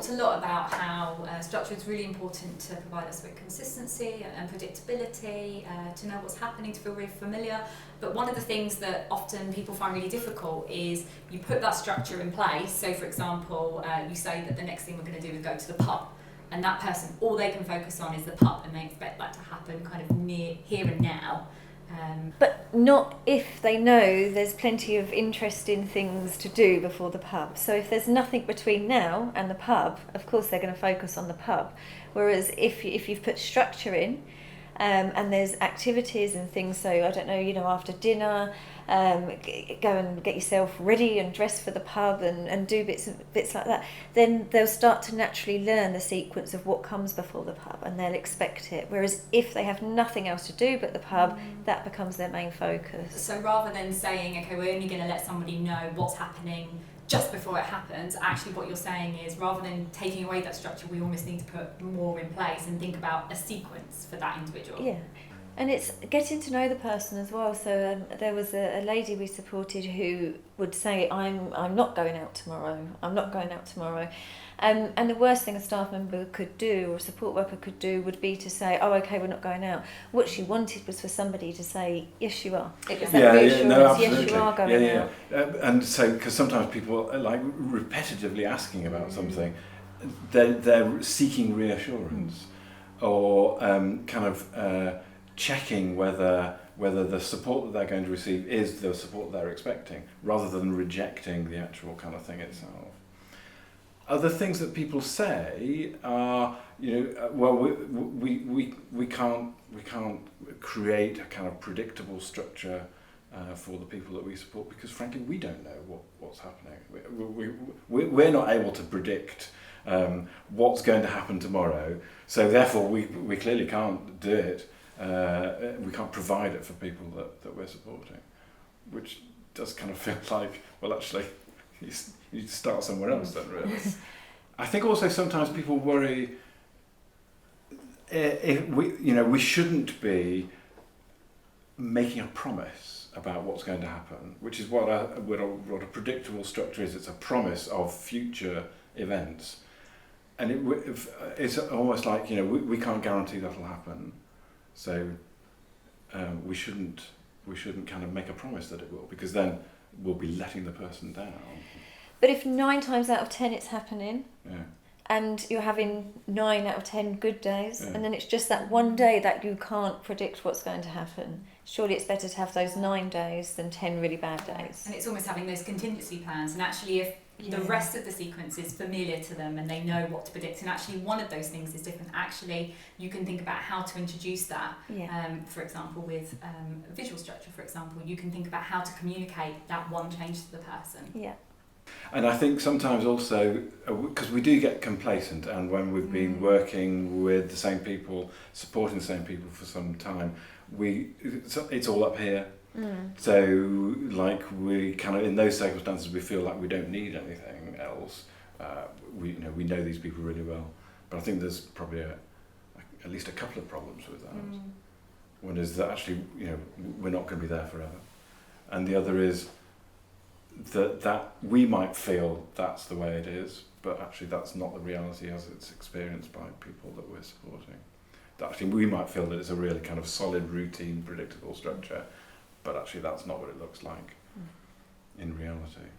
talked a lot about how structure is really important to provide us with consistency and predictability, to know what's happening, to feel really familiar. But one of the things that often people find really difficult is you put that structure in place. So for example, you say that the next thing we're going to do is go to the pub. And that person, all they can focus on is the pub, and they expect that to happen kind of near here and now. But not if they know there's plenty of interesting things to do before the pub. So if there's nothing between now and the pub, of course they're going to focus on the pub. Whereas if you've put structure in, and there's activities and things, so I don't know, after dinner, go and get yourself ready and dress for the pub and do bits like that, then they'll start to naturally learn the sequence of what comes before the pub, and they'll expect it. Whereas if they have nothing else to do but the pub, that becomes their main focus. So rather than saying, okay, we're only going to let somebody know what's happening just before it happens, actually what you're saying is, rather than taking away that structure, we almost need to put more in place and think about a sequence for that individual. Yeah. And it's getting to know the person as well. So there was a lady we supported who would say, I'm not going out tomorrow, I'm not going out tomorrow. And the worst thing a staff member could do, or a support worker could do, would be to say, oh, okay, we're not going out. What she wanted was for somebody to say, yes, you are. It was that reassurance, yes, you are going out. And so, because sometimes people are like repetitively asking about something, they're seeking reassurance, or checking whether the support that they're going to receive is the support they're expecting, rather than rejecting the actual kind of thing itself. Other things that people say are, well, we can't create a kind of predictable structure for the people that we support, because frankly we don't know what's happening. We're not able to predict what's going to happen tomorrow, so therefore we clearly can't do it. We can't provide it for people that we're supporting, which does kind of feel like, well, actually, you need to start somewhere else then, really. I think also sometimes people worry if we shouldn't be making a promise about what's going to happen, which is what a predictable structure is. It's a promise of future events, and it's almost like we can't guarantee that'll happen. So we shouldn't kind of make a promise that it will, because then we'll be letting the person down. But if 9 times out of 10 it's happening, yeah, and you're having 9 out of 10 good days, yeah, and then it's just that one day that you can't predict what's going to happen, surely it's better to have those 9 days than 10 really bad days. And it's almost having those contingency plans, and actually if the rest of the sequence is familiar to them and they know what to predict, and actually one of those things is different, actually you can think about how to introduce that. For example, with visual structure, for example, you can think about how to communicate that one change to the person. Yeah. And I think sometimes also, because we do get complacent, and when we've been working with the same people, supporting the same people for some time, it's all up here. So like we kind of, in those circumstances, we feel like we don't need anything else. We know these people really well, but I think there's probably at least a couple of problems with that. One is that actually we're not going to be there forever, and the other is that we might feel that's the way it is, but actually that's not the reality as it's experienced by people that we're supporting. That actually we might feel that it's a really kind of solid, routine, predictable structure, but actually that's not what it looks like in reality.